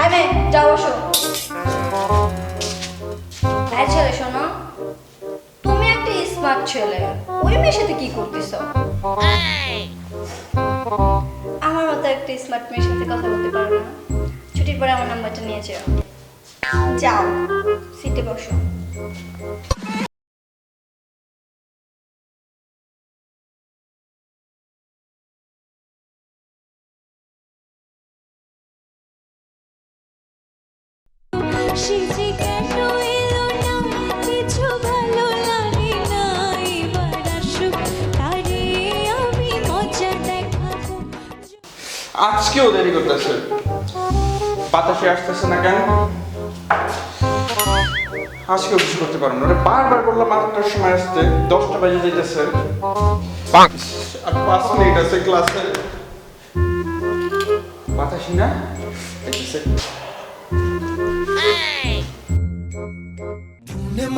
আরে যাও বসো। এই ছেলে শোনো, তুমি একটা স্মার্ট ছেলে, ওই মেয়ের সাথে কি করতেছ? আমার মতো একটা স্মার্ট মেয়ের সাথে কথা বলতে পারো না? ছুটির পরে আমার নাম্বারটা নিয়ে যাও। যাও সিটে বসো। আজকেও দেরি করতেছে, বাতাসে আসতেছে না কেন? আজকেও কিছু করতে পারবো না। বারবার বললাম 8টার সময় আসতে, 10টা বাজে যেতেছে, আর 5 মিনিট আছে ক্লাসে। বাতাসই না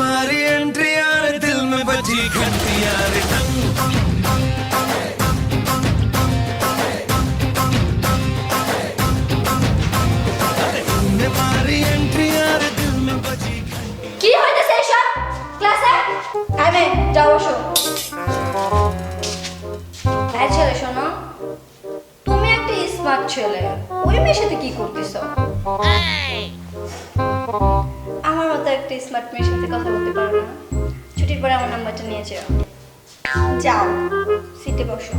मारी एंट्री यार दिल में बजी घंटी यार मारी एंट्री यार दिल में बजी কি হইতেছে এসব ক্লাসে? আরে যাও বসো। এই ছেলে শোনো, তুমি একটা স্মার্ট ছেলে, ওই মেয়ের সাথে কি করতেছ? আমার মতো একটা স্মার্ট মেয়ের সাথে কথা বলতে পারো না? ছুটির পরে আমার নাম্বারটা নিয়ে যাও। যাও সিটে বসো।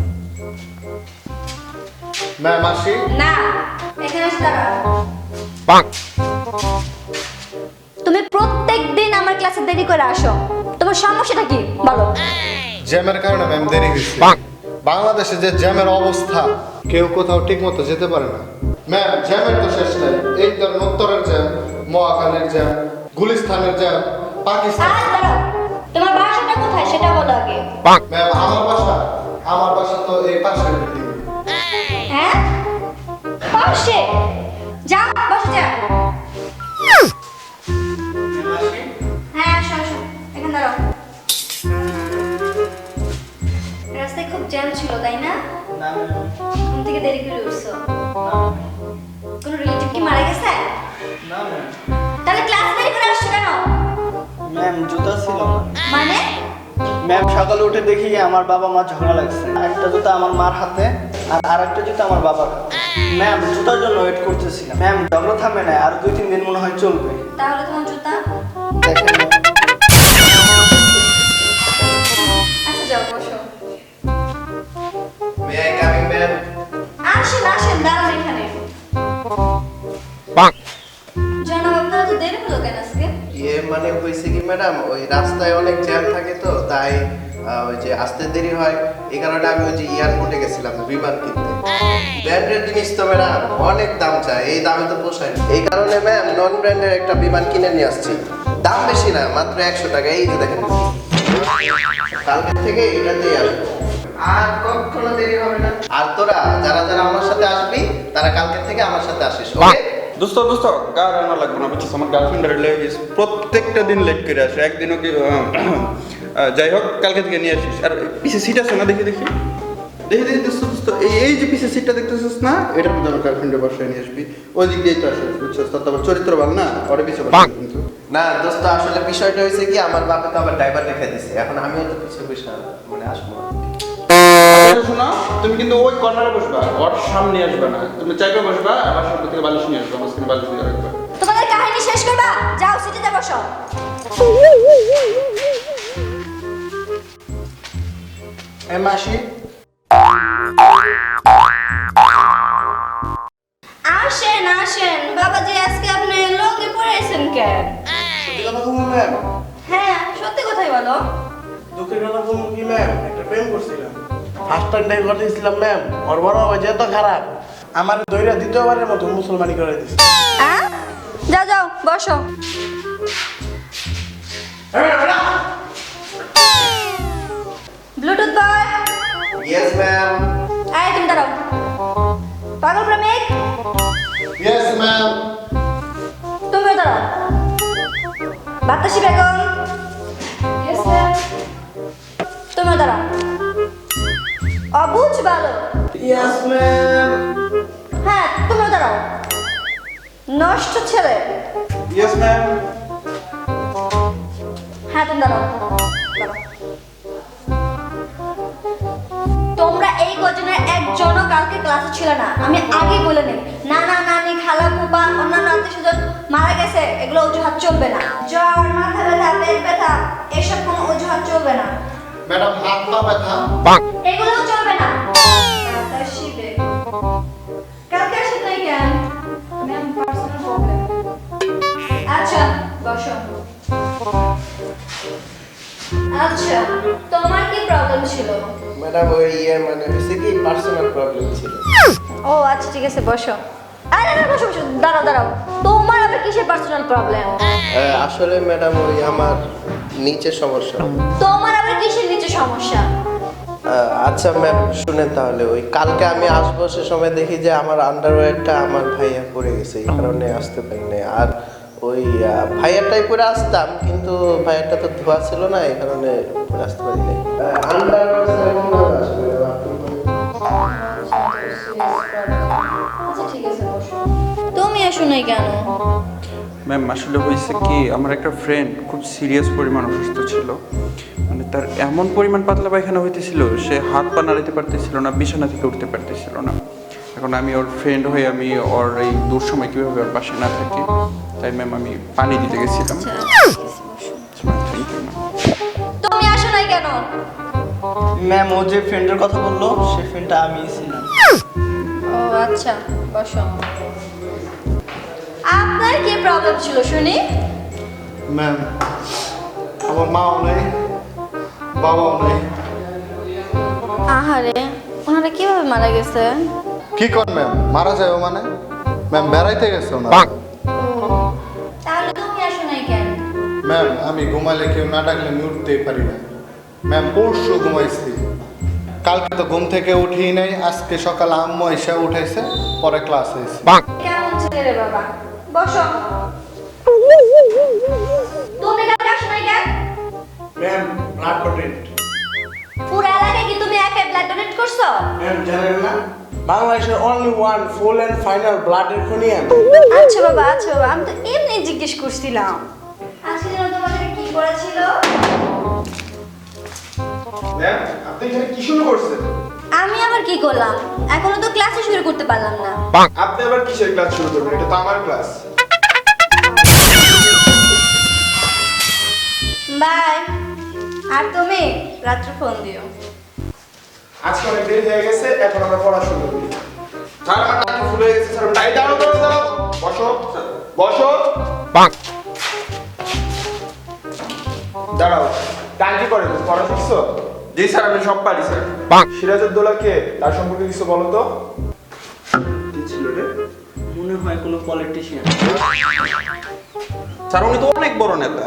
ম্যাম আসি। না, এখানে এসে দাঁড়াও। তুমি প্রত্যেকদিন আমার ক্লাসে দেরি করে আসো, তোমার সমস্যাটা কি বলো? জ্যামের কারণে ম্যাম দেরি হয়েছে। বাংলাদেশে যে জ্যামের অবস্থা, কেউ কোথাও ঠিক মতো যেতে পারে না। ম্যাম জ্যামের তো শেষ নাই। এই ধর উত্তরের জ্যাম, মহাখালীর জ্যাম, গুলিস্তানের জ্যাম, পাকিস্তান। দাঁড়াও, তোমার বাসাটা কোথায় সেটা বলো আগে। ম্যাম আমার বাসা তো এই পাশের বিল্ডিং। হ্যাঁ পাশে? যাও বসে যাও। হ্যাঁ আসো আসো, এখানে দাঁড়াও। রাস্তায় খুব জ্যাম ছিল তাই না? ঘুম থেকে দেরি করে উঠছো? কোনো রিলেটিভ কি মারা গেছে? তাহলে ক্লাস দেরি করে আসছো কেন? ম্যাম জুতা ছিল না। মানে? ম্যাম সকালে উঠে দেখি আমার বাবা মা ঝগড়া লাগছে, একটা জুতা আমার মার হাতে আর আরেকটা জুতা আমার বাবার হাতে। ম্যাম জুতার জন্য ওয়েট করতেছিলাম। ম্যাম ঝগড়া থামে না, আর 2-3 দিন মনে হয় চলবে। তাহলে তোমার জুতা? দেখেন আচ্ছা যাও বসো। May I coming ma'am? আসেন আসেন, দাঁড়ান এখানে। জনাব আপনারা তো দেরি হলো কেন আজকে? মানে হয়েছে কি ম্যাডাম, ওই রাস্তায় অনেক জ্যাম থাকে তো তাই ওই যে আসতে দেরি হয়। এই কারণে আমি ওই যে এয়ারপোর্টে গেছিলাম বিমান কিনতে। ব্র্যান্ডের জিনিস তো ম্যাডাম অনেক দাম চায়, এই দামে তো পোষায় না। এই কারণে ম্যাম নন ব্র্যান্ডের একটা বিমান কিনে নিয়ে আসছি। দাম বেশি না, মাত্র 100 টাকা। এই যে দেখেন, কালকে থেকে এটাতেই আসবো, আর কখনো দেরি হবে না। আর তোরা যারা যারা আমার সাথে আসবি তারা কালকে থেকে আমার সাথে আসিস, ওকে? দোস্ত গার আনা লাগবে না, বুঝছিস? আমার গার্লফ্রেন্ডের লেগিস প্রত্যেকটা দিন লেট করে আসে, একদিনও কি যাই হোক কালকে থেকে নিয়ে আসিস। আর পিছে সিট আছে না? দেখি দেখি দেখি দেখি দোস্ত এই যে পিছে সিটটা দেখতেছিস না, এটার মধ্যে আমার গার্লফ্রেন্ডের বসায় নিয়ে আসবি। ওই দিক দিয়েই তো আসে, বুঝছিস? তোর তো আবার চরিত্র ভালো না, ওরে পিছে বসে কিন্তু। না দোস্ত, আসলে বিষয়টা হয়েছে কি, আমার বাপে তো আবার ড্রাইভার রেখে দিছে, এখন আমিও তো পিছিয়ে বসে মানে আসবো না। শোনো, তুমি কিন্তু ওই কর্নারে বসবা, ওর সামনে আসবে না। তুমি চাইবে বসবা, আবার সামনে থেকে বালিশ নিয়ে আসবা, মাঝখানে বালিশ নিয়ে রাখবা। তোমাদের কাহিনী শেষ করবা? যাও সিটে বসো। মাসি আসেন আসেন বাবাজি, আজকে আপনি লঙ্গি পরেছেন কেন? সত্যি কথা বলবো ম্যাম? হ্যাঁ সত্যি কথাই বলো। দুঃখের কথা বলবো কি ম্যাম, একটা প্রেম করছিলাম, ফার্স্ট টাইম টাইম করতেছিলাম ম্যাম। ওর বড় বাবা যে এত খারাপ, আমার দইরা দ্বিতীয়বারের মতো মুসলমানি করে দিচ্ছে। যাও যাও বসো। Bluetooth boy. Yes ma'am. আয় তুমি দাঁড়াও। পাগল প্রেমিক ইয়েস ম্যাম। তুমিও দাঁড়াও। Batasi Begum yes ma'am. তুমিও দাঁড়াও। অবুঝ ভালো ইয়েস ম্যাম। হ্যাঁ তুমিও দাঁড়াও। নষ্ট ছেলে। Yes ma'am. হ্যাঁ তুমি দাঁড়াও। তোমরা এই কজনের একজনও কালকে ক্লাসে ছিল না, আমি আগে বলে নেই। নানা নানি খালা ফুপা অন্যান্য আত্মীয়স্বজন মারা গেছে, এগুলো অজুহাত চলবে না। জ্বর মাথা ব্যথা পেট ব্যথা এসব কোনো অজুহাত চলবে না। ম্যাডাম হাত পা ব্যথা এগুলোও চলবে না। শিবে কালকে আসেন নাই কেন? Ma'am personal problem. আচ্ছা বসো। আচ্ছা তোমার কি প্রবলেম ছিল? ম্যাডাম ওই মানে হয়েছে কি পার্সোনাল প্রবলেম ছিল। ও আচ্ছা ঠিক আছে বসো। আরে না বসো বসো, দাঁড়াও দাঁড়াও। তোমার আবার কিসের পার্সোনাল প্রবলেম? আসলে ম্যাডাম ওই আমার নিচের সমস্যা। তোমার আবার কিসের নিচে সমস্যা? আচ্ছা ম্যাম শুনেন তাহলে, ওই কালকে আমি আসবো সে সময় দেখি যে আমার আন্ডারওয়্যারটা আমার ভাইয়া পড়ে গেছে, এই কারণে আসতে পারিনি। আর ওই ভাইয়ারটাই পরে আসতাম, কিন্তু ভাইয়ারটা তো ধোয়া ছিল না, এই কারণে পরে আসতে পারিনি। আন্ডারওয়্যার ছাড়া কিভাবে আসবে আচ্ছা ঠিক আছে বসো। তুমি এসো নাই কেন? ম্যাম আসলে হয়েছে কি, আমার একটা ফ্রেন্ড খুব সিরিয়াস পরিমাণ অসুস্থ ছিল। মানে তার এমন পরিমাণ পাতলা পায়খানা হইতেছিল, সে হাত পা নাড়াতে পারতেছিল না, বিছানা থেকে উঠতে পারতেছিল না। এখন আমি ওর ফ্রেন্ড হয়ে আমি ওর এই দূর সময় কীভাবে ওর পাশে না থাকি, তাই ম্যাম আমি পানি দিতে গেছিলাম। তুমি আসো নাই কেন? ম্যাম ও যে ফ্রেন্ডের কথা বললো সেই ফ্রেন্ডটা আমিই ছিলাম। ও আচ্ছা বসো। আপনার কি প্রবলেম ছিল শুনি? ম্যাম আমার মাও নেই বাবাও নেই। আহারে ওনারা কিভাবে মারা গেছে? কি কর ম্যাম, মারা যাবে মানে? ম্যাম বেড়াইতে গেছে ওনারা। তাহলে তুমি আসো নাই কেন? ম্যাম আমি ঘুমাইলে কেউ না ডাকলে আমি উঠতেই পারি না। ম্যাম পরশু ঘুমাইছি, কালকে তো ঘুম থেকে উঠি নাই, আজকে সকালে আম্মু এসে উঠাইছে, পরে ক্লাস হয়েছে। কেমন ছেলে রে বাবা? বসো। তুমি কালকে আসো নাই কেন? Ma'am blood donate. পুরো এলাকায় কি তুমি একাই ব্লাড ডোনেট করছো? ম্যাম জানেন না বাংলাদেশের only one full and final ব্লাডের খনি আমি। আচ্ছা বাবা আমি তো এমনি জিজ্ঞেস করছিলাম। আজকে যেন তোমাদের কি করেছিল? ম্যাম আপনি এখানে কি শুরু করছেন? আমি আবার কি করলাম? এখনো তো ক্লাসে শুরু করতে পারলাম না। আপনি আবার কিসের ক্লাস শুরু করবেন? এটা তো আমার ক্লাস। বাই। আর তুমি রাত্রে ফোন দিও। আজকে অনেক দেরি হয়ে গেছে, এখন আমরা পড়াশোনা করি। স্যার আমার টাকা ফুল হয়ে গেছে স্যার, টাই দাঁড়াও দাঁড়াও বসো বসো দাঁড়াও, টাঙ্কি করে পড়া শিখছো? জি স্যার আমি সব পারি স্যার। সিরাজউদ্দৌলা কে, তার সম্পর্কে কিছু বলো তো। কি ছিল রে? মনে হয় কোনো পলিটিশিয়ান। স্যার উনি তো অনেক বড় নেতা।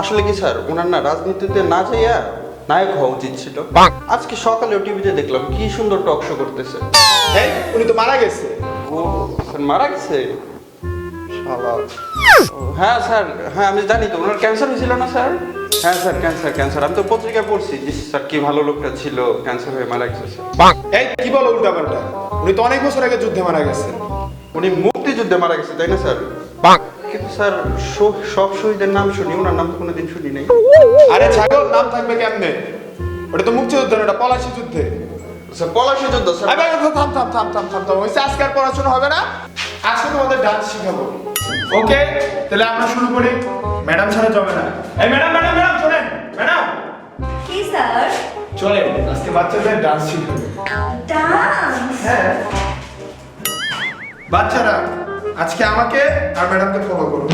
আসলে কি স্যার ওনার না রাজনীতিতে না যাইয়া নায়ক হওয়া উচিত ছিল। আজকে সকালে টিভিতে দেখলাম কি সুন্দর টক শো করতেছে। এই উনি তো মারা গেছে। ও স্যার মারা গেছে? শালা। ও, হ্যাঁ স্যার, হ্যাঁ আমি জানি তো ওনার ক্যান্সার হয়েছিল না স্যার? হ্যাঁ স্যার ক্যান্সার আমি তো পত্রিকায় পড়ছি। জি স্যার কি ভালো লোকটা ছিল, ক্যান্সার হয়ে মারা গেছে স্যার। এই কি বলো উল্টাপাল্টা, উনি তো অনেক বছর আগে যুদ্ধে মারা গেছেন। উনি মুক্তিযুদ্ধে মারা গেছে তাই না স্যার? কিন্তু স্যার সব শহীদের নাম শুনি, ওনার নাম তো কোনোদিন শুনি নাই। আরে ছাগল, নাম থাকবে কেমনে? ওটা তো মুক্তিযুদ্ধ না, ওটা পলাশি যুদ্ধে। স্যার পলাশী যুদ্ধ স্যার। আরে থাম থাম থাম থাম থাম থাম, হইছে আজকে আর পড়াশোনা হবে না, আজকে তোমাদের ডান্স শিখাবো। ওকে তাহলে আমরা শুরু করি। ম্যাডাম ছাড়া যাবে না। এই ম্যাডাম ম্যাডাম ম্যাডাম শোনেন ম্যাডাম, কি স্যার? চলেন আজকে বাচ্চাদের ডান্স শিখাবো। ডান্স? হ্যাঁ বাচ্চারা আজকে আমাকে আর ম্যাডামকে ফলো করুন।